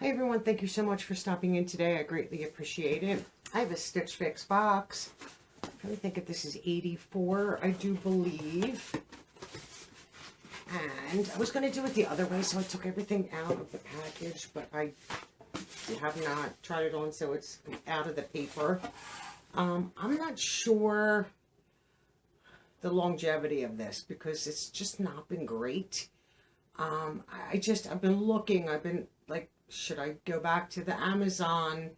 Hey everyone, thank you so much for stopping in today. I greatly appreciate it. I have a Stitch Fix box. I'm trying to think if this is 84, I do believe. And I was going to do it the other way, so I took everything out of the package, but I have not tried it on, so it's out of the paper. I'm not sure the longevity of this because it's just not been great. I've been looking, I've been like, should I go back to the Amazon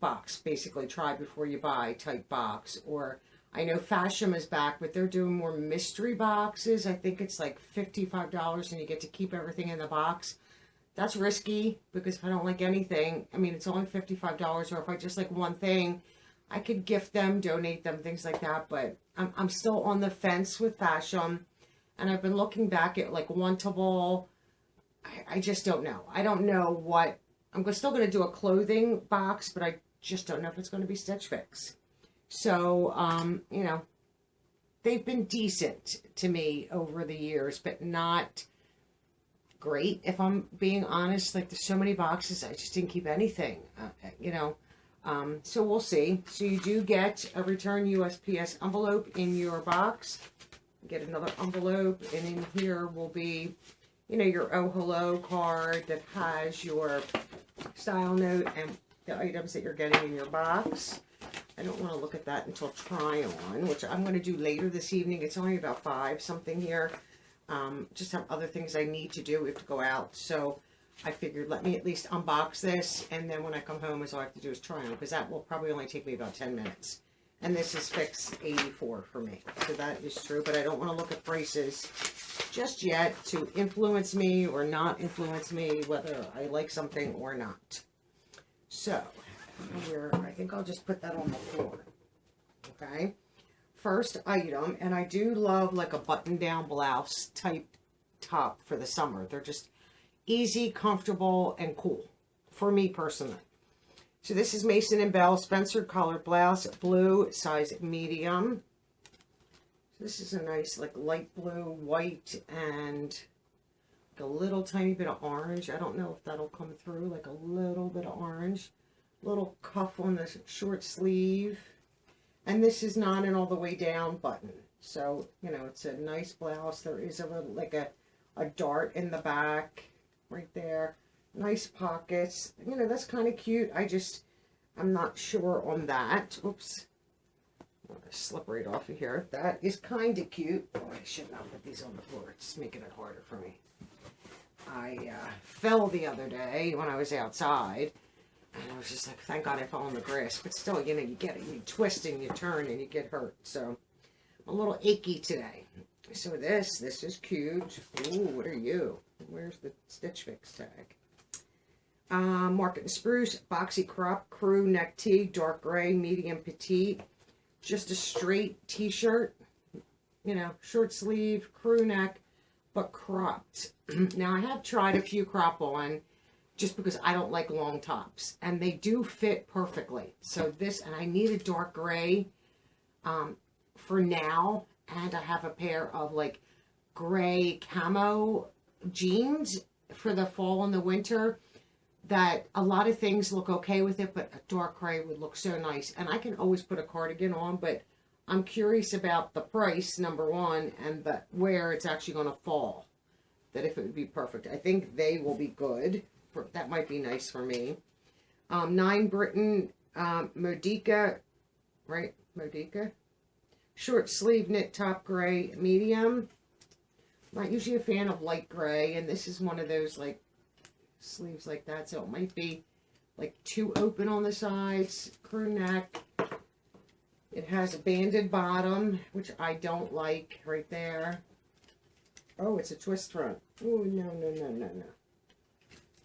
box, basically try before you buy type box, or I know Fashion is back, but they're doing more mystery boxes. I think it's like $55 and you get to keep everything in the box. That's risky because if I don't like anything, I mean, it's only $55, or if I just like one thing, I could gift them, donate them, things like that. But I'm still on the fence with Fashion, and I've been looking back at like Wantable. I just don't know. I don't know what, still going to do a clothing box, but I just don't know if it's going to be Stitch Fix. So, you know, they've been decent to me over the years, but not great, if I'm being honest. Like, there's so many boxes, I just didn't keep anything, you know. So we'll see. So you do get a return USPS envelope in your box. Get another envelope, and in here will be, you know, your oh hello card that has your style note and the items that you're getting in your box. I don't want to look at that until try on, which I'm going to do later this evening. It's only about 5 something here. Just have other things I need to do. We have to go out, so I figured let me at least unbox this, and then when I come home, all I have to do is try on, because that will probably only take me about 10 minutes. And this is Fix 84 for me, so that is true. But I don't want to look at prices just yet to influence me or not influence me whether I like something or not. So I think I'll just put that on the floor. Okay, first item, and I do love like a button-down blouse type top for the summer. They're just easy, comfortable, and cool for me personally. So this is Mason & Bell Spencer color blouse, blue, size medium. So this is a nice like light blue, white, and a little tiny bit of orange. I don't know if that'll come through, like a little bit of orange. Little cuff on the short sleeve. And this is not an all the way down button. So, you know, it's a nice blouse. There is a little, like a dart in the back right there. Nice pockets. You know, that's kind of cute. I'm not sure on that. Oops. I'm going to slip right off of here. That is kind of cute. Oh, I should not put these on the floor. It's making it harder for me. I fell the other day when I was outside. And I was just like, thank God I fell on the grass. But still, you know, you get it. You twist and you turn and you get hurt. So, I'm a little achy today. So this is cute. Ooh, what are you? Where's the Stitch Fix tag? Market & Spruce, boxy crop, crew neck tee, dark gray, medium petite. Just a straight t-shirt, you know, short sleeve, crew neck, but cropped. Now, I have tried a few crop on just because I don't like long tops, and they do fit perfectly. So this, and I need a dark gray for now, and I have a pair of like gray camo jeans for the fall and the winter that a lot of things look okay with it, but a dark gray would look so nice. And I can always put a cardigan on, but I'm curious about the price, number one, and where it's actually going to fall. That if it would be perfect. I think they will be good. That might be nice for me. 9 Britain Modica, right? Modica. Short sleeve knit top gray, medium. Not usually a fan of light gray, and this is one of those like sleeves like that, so it might be like too open on the sides. Crew neck. It has a banded bottom, which I don't like, right there. Oh, it's a twist front. Oh, no, no, no, no, no.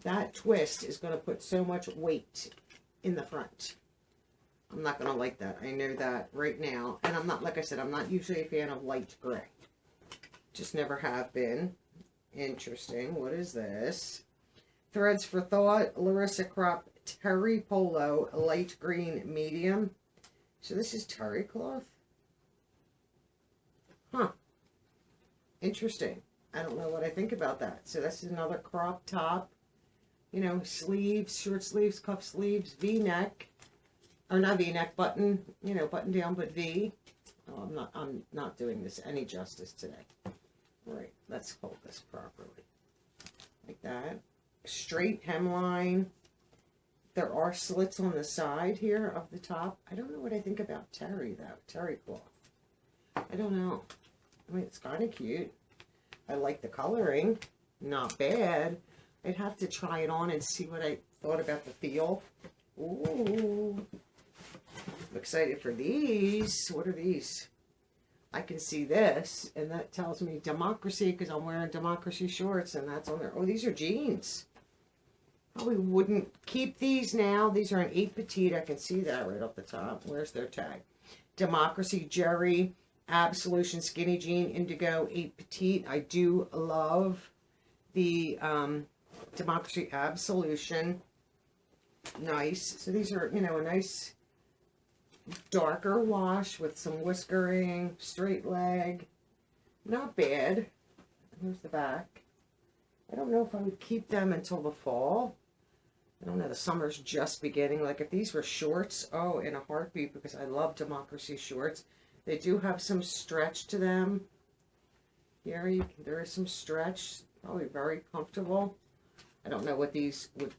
That twist is going to put so much weight in the front. I'm not going to like that. I know that right now. And I'm not, like I said, I'm not usually a fan of light gray. Just never have been. Interesting. What is this? Threads for Thought, Larissa Crop Terry Polo, light green medium. So this is terry cloth. Huh. Interesting. I don't know what I think about that. So this is another crop top. You know, sleeves, short sleeves, cuff sleeves, V-neck, or not V-neck, button, you know, button down, but V. Oh, I'm not doing this any justice today. All right, let's hold this properly. Like that. Straight hemline. There are slits on the side here of the top. I don't know what I think about terry, though. Terry cloth. I don't know. I mean, it's kind of cute. I like the coloring. Not bad. I'd have to try it on and see what I thought about the feel. Ooh. I'm excited for these. What are these? I can see this, and that tells me democracy because I'm wearing democracy shorts, and that's on there. Oh, these are jeans. Probably wouldn't keep these now. These are an 8 petite. I can see that right off the top. Where's their tag? Democracy Jerry Absolution Skinny Jean Indigo 8 petite. I do love the Democracy Absolution. Nice. So these are, you know, a nice darker wash with some whiskering, straight leg. Not bad. Here's the back. I don't know if I would keep them until the fall. I don't know, the summer's just beginning. Like if these were shorts, oh, in a heartbeat, because I love Democracy shorts. They do have some stretch to them. Here, there is some stretch. Probably very comfortable. I don't know what these would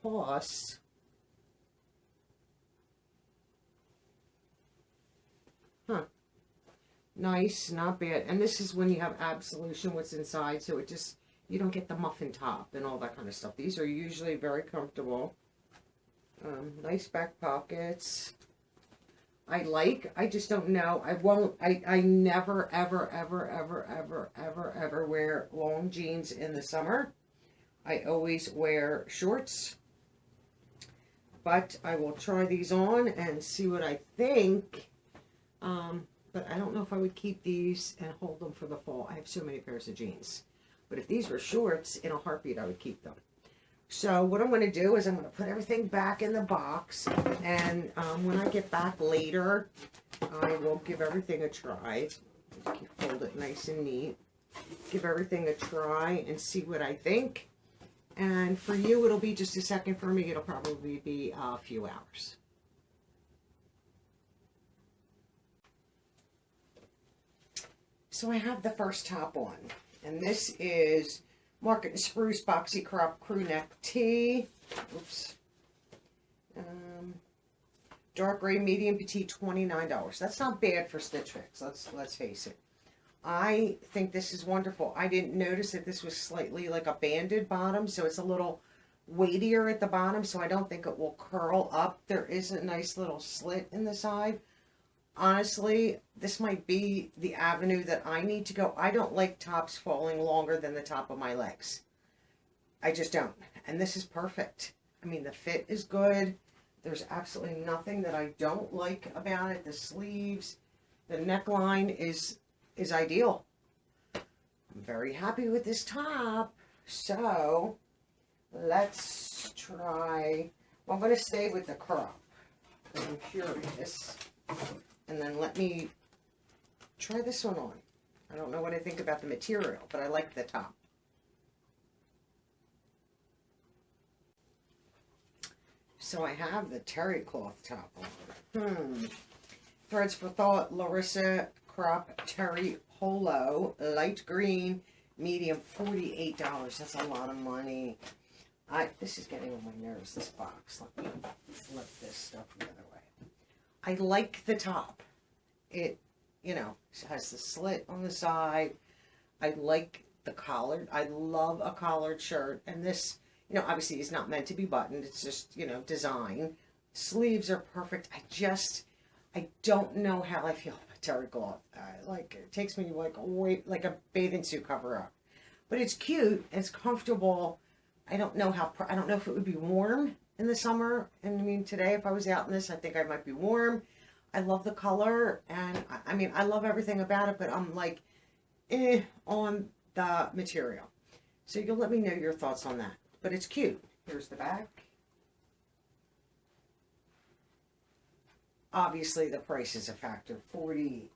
cost. Huh. Nice, not bad. And this is when you have Absolution, what's inside, so it just, you don't get the muffin top and all that kind of stuff. These are usually very comfortable. Nice back pockets. I just don't know. I never, ever, ever, ever, ever, ever, ever wear long jeans in the summer. I always wear shorts. But I will try these on and see what I think. But I don't know if I would keep these and hold them for the fall. I have so many pairs of jeans. But if these were shorts, in a heartbeat, I would keep them. So what I'm going to do is I'm going to put everything back in the box. And when I get back later, I will give everything a try. Fold it nice and neat. Give everything a try and see what I think. And for you, it'll be just a second. For me, it'll probably be a few hours. So I have the first top on, and this is Market & Spruce Boxy Crop Crew Neck Tee. Oops. Dark gray, medium petite, $29. That's not bad for Stitch Fix. Let's face it. I think this is wonderful. I didn't notice that this was slightly like a banded bottom, so it's a little weightier at the bottom, so I don't think it will curl up. There is a nice little slit in the side. Honestly, this might be the avenue that I need to go. I don't like tops falling longer than the top of my legs. I just don't. And this is perfect. I mean, the fit is good. There's absolutely nothing that I don't like about it. The sleeves, the neckline is ideal. I'm very happy with this top. So, let's try. Well, I'm going to stay with the crop because I'm curious. And then let me try this one on. I don't know what I think about the material, but I like the top. So I have the terry cloth top on. Threads for Thought, Larissa Crop Terry Polo, light green, medium, $48. That's a lot of money. This is getting on my nerves, this box. Let me flip this stuff the other way. I like the top. It, you know, has the slit on the side. I like the collar. I love a collared shirt. And this, you know, obviously is not meant to be buttoned. It's just, you know, design. Sleeves are perfect. I don't know how I feel about terry cloth. Like, it takes me like a bathing suit cover up. But it's cute. It's comfortable. I don't know if it would be warm in the summer. And I mean, today, if I was out in this, I think I might be warm. I love the color, and I mean, I love everything about it, but I'm like, on the material. So you'll let me know your thoughts on that. But it's cute. Here's the back. Obviously, the price is a factor, $48.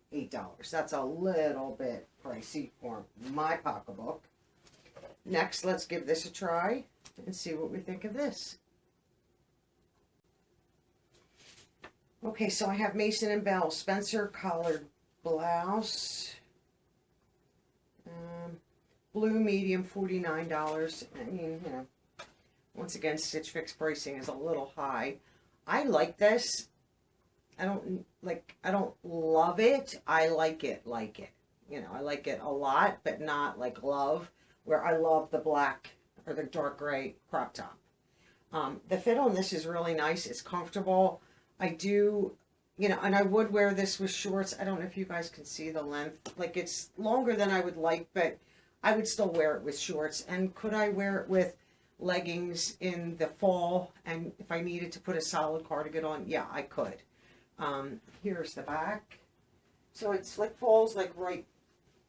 That's a little bit pricey for my pocketbook. Next, let's give this a try. and see what we think of this. Okay, so I have Mason & Bell Spencer collared blouse. Blue medium, $49. I mean, you know, once again, Stitch Fix pricing is a little high. I like this. I don't love it. I like it. You know, I like it a lot, but not like love, where I love the black or the dark gray crop top. The fit on this is really nice. It's comfortable. I do, you know, and I would wear this with shorts. I don't know if you guys can see the length. Like, it's longer than I would like, but I would still wear it with shorts. And could I wear it with leggings in the fall? And if I needed to put a solid cardigan on, yeah, I could. Here's the back. So it's like falls like right,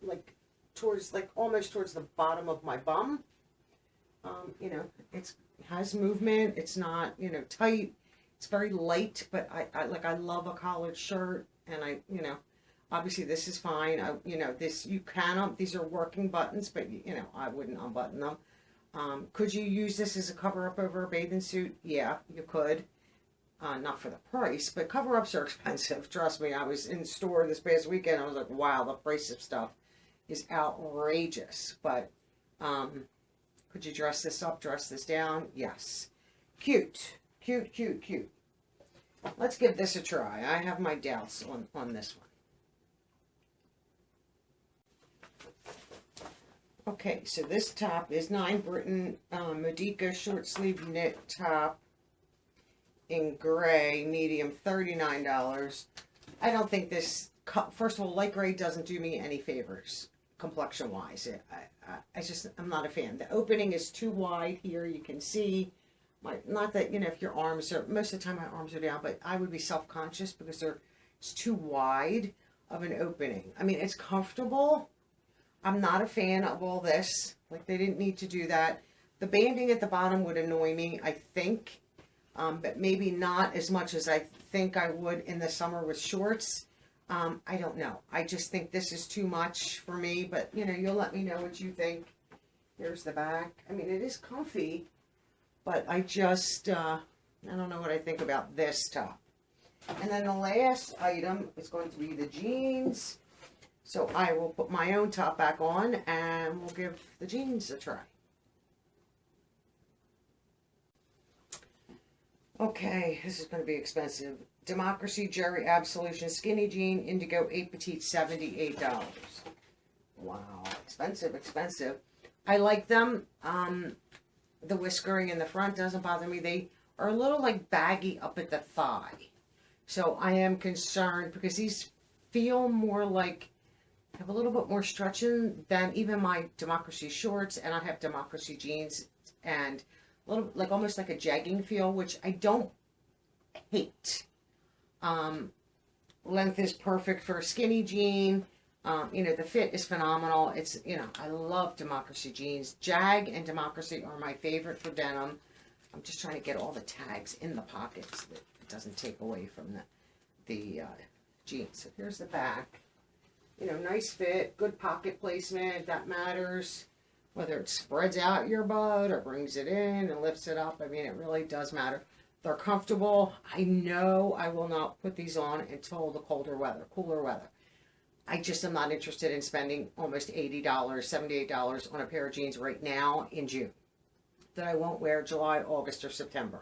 like towards, like almost towards the bottom of my bum. You know, it has movement. It's not, you know, tight. It's very light, but I love a collared shirt, and you know, obviously this is fine. You know, this, you can, these are working buttons, but you know, I wouldn't unbutton them. Could you use this as a cover up over a bathing suit? Yeah, you could. Not for the price, but cover ups are expensive. Trust me, I was in the store this past weekend. I was like, wow, the price of stuff is outrageous. But could you dress this up, dress this down? Yes. Cute. Cute, cute, cute. Let's give this a try. I have my doubts on this one. Okay, so this top is 9 Britain Modica short sleeve knit top in gray, medium, $39. I don't think this, first of all, light gray doesn't do me any favors complexion wise. I'm not a fan. The opening is too wide here. You can see. Not that, you know, if your arms are, most of the time my arms are down, but I would be self-conscious because it's too wide of an opening. I mean, it's comfortable. I'm not a fan of all this. Like, they didn't need to do that. The banding at the bottom would annoy me, I think, but maybe not as much as I think I would in the summer with shorts. I don't know. I just think this is too much for me, but, you know, you'll let me know what you think. Here's the back. I mean, it is comfy. But I just, I don't know what I think about this top. And then the last item is going to be the jeans. So I will put my own top back on and we'll give the jeans a try. Okay, this is going to be expensive. Democracy Jerry Absolution Skinny Jean Indigo 8 Petite, $78. Wow, expensive, expensive. I like them. The whiskering in the front doesn't bother me. They are a little like baggy up at the thigh. So I am concerned because these feel more like, have a little bit more stretching than even my Democracy shorts. And I have Democracy jeans and a little like almost like a jegging feel, which I don't hate. Length is perfect for a skinny jean. You know, the fit is phenomenal. It's, you know, I love Democracy jeans. Jag and Democracy are my favorite for denim. I'm just trying to get all the tags in the pockets that it doesn't take away from the jeans. So here's the back. You know, nice fit, good pocket placement. That matters. Whether it spreads out your butt or brings it in and lifts it up. I mean, it really does matter. They're comfortable. I know I will not put these on until the cooler weather. I just am not interested in spending almost $80, $78 on a pair of jeans right now in June that I won't wear July, August, or September.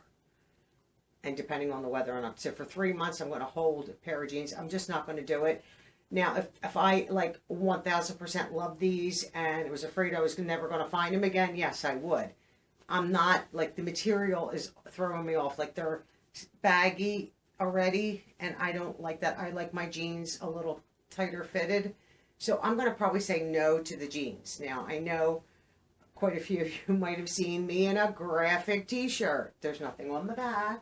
And depending on the weather or not. So for 3 months, I'm going to hold a pair of jeans. I'm just not going to do it. Now, if I like 1000% love these and was afraid I was never going to find them again, yes, I would. I'm not, like, the material is throwing me off. Like, they're baggy already, and I don't like that. I like my jeans a little tighter fitted. So I'm going to probably say no to the jeans. Now, I know quite a few of you might have seen me in a graphic t-shirt. There's nothing on the back.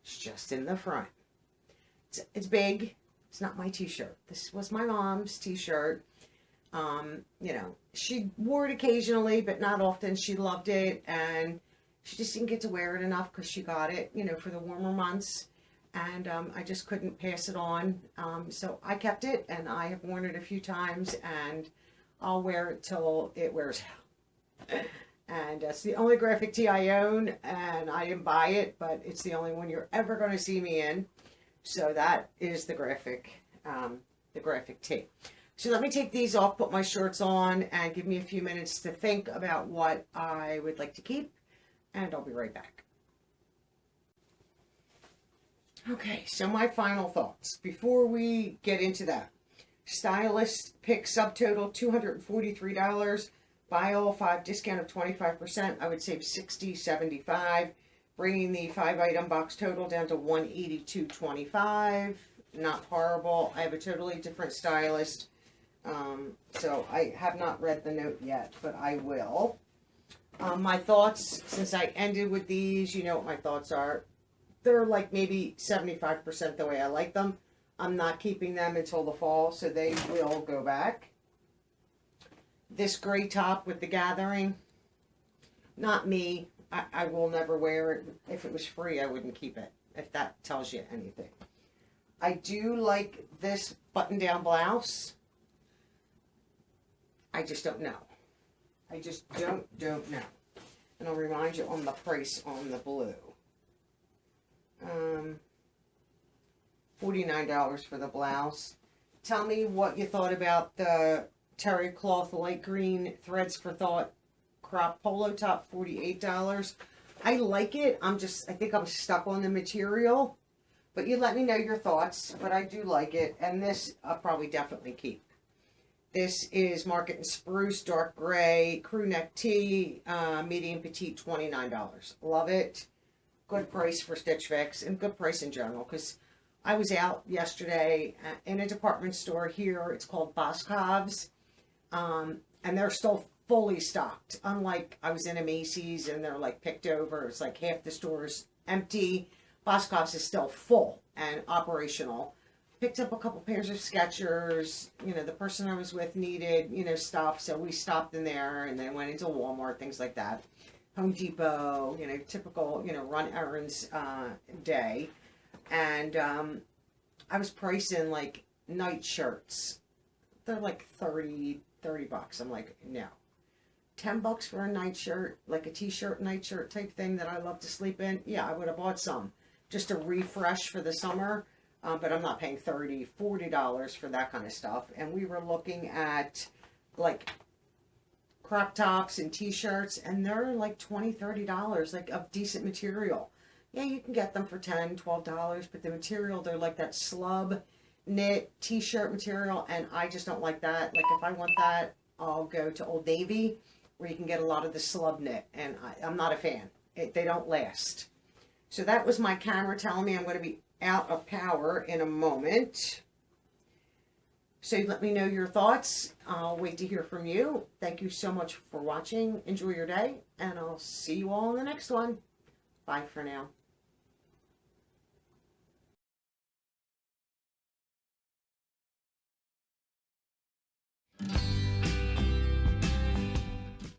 It's just in the front. It's big. It's not my t-shirt. This was my mom's t-shirt. You know, she wore it occasionally, but not often. She loved it, and she just didn't get to wear it enough because she got it, you know, for the warmer months. And I just couldn't pass it on. So I kept it, and I have worn it a few times, and I'll wear it till it wears out. And it's the only graphic tee I own, and I didn't buy it, but it's the only one you're ever going to see me in. So that is the graphic tee. So let me take these off, put my shorts on, and give me a few minutes to think about what I would like to keep, and I'll be right back. Okay, so my final thoughts before we get into that. Stylist pick subtotal $243. Buy all 5, discount of 25%. I would save $60.75, bringing the 5-item box total down to $182.25. Not horrible. I have a totally different stylist, so I have not read the note yet, but I will. My thoughts, since I ended with these, you know what my thoughts are. They're like maybe 75% the way I like them. I'm not keeping them until the fall, so they will go back. This gray top with the gathering, not me. I will never wear it. If it was free, I wouldn't keep it, if that tells you anything. I do like this button-down blouse. I just don't know. I just don't know. And I'll remind you on the price on the blue. $49 for the blouse. Tell me what you thought about the terry cloth light green threads for thought crop polo top, $48. I like it. I think I'm stuck on the material, but you let me know your thoughts. But I do like it, and this I'll probably definitely keep. This is Market and Spruce dark gray crew neck tee, medium petite, $29. Love it. Good price for Stitch Fix, and good price in general, because I was out yesterday in a department store here. It's called Boscov's. And they're still fully stocked. Unlike I was in a Macy's and they're like picked over. It's like half the store's empty. Boscov's is still full and operational. Picked up a couple pairs of Skechers. You know, the person I was with needed, you know, stuff. So we stopped in there and then went into Walmart, things like that. Home Depot, you know, typical, you know, run errands day. And I was pricing like night shirts. They're like $30 bucks. I'm like, no. $10 for a night shirt, like a t-shirt, night shirt type thing that I love to sleep in. Yeah, I would have bought some just to refresh for the summer. But I'm not paying $30, $40 for that kind of stuff. And we were looking at like crop tops and t-shirts, and they're like $20, $30, like of decent material. Yeah, you can get them for $10, $12, but the material, they're like that slub knit t-shirt material, and I just don't like that. Like if I want that, I'll go to Old Navy, where you can get a lot of the slub knit, and I'm not a fan. They don't last. So that was my camera telling me I'm going to be out of power in a moment. So let me know your thoughts. I'll wait to hear from you. Thank you so much for watching. Enjoy your day, and I'll see you all in the next one. Bye for now.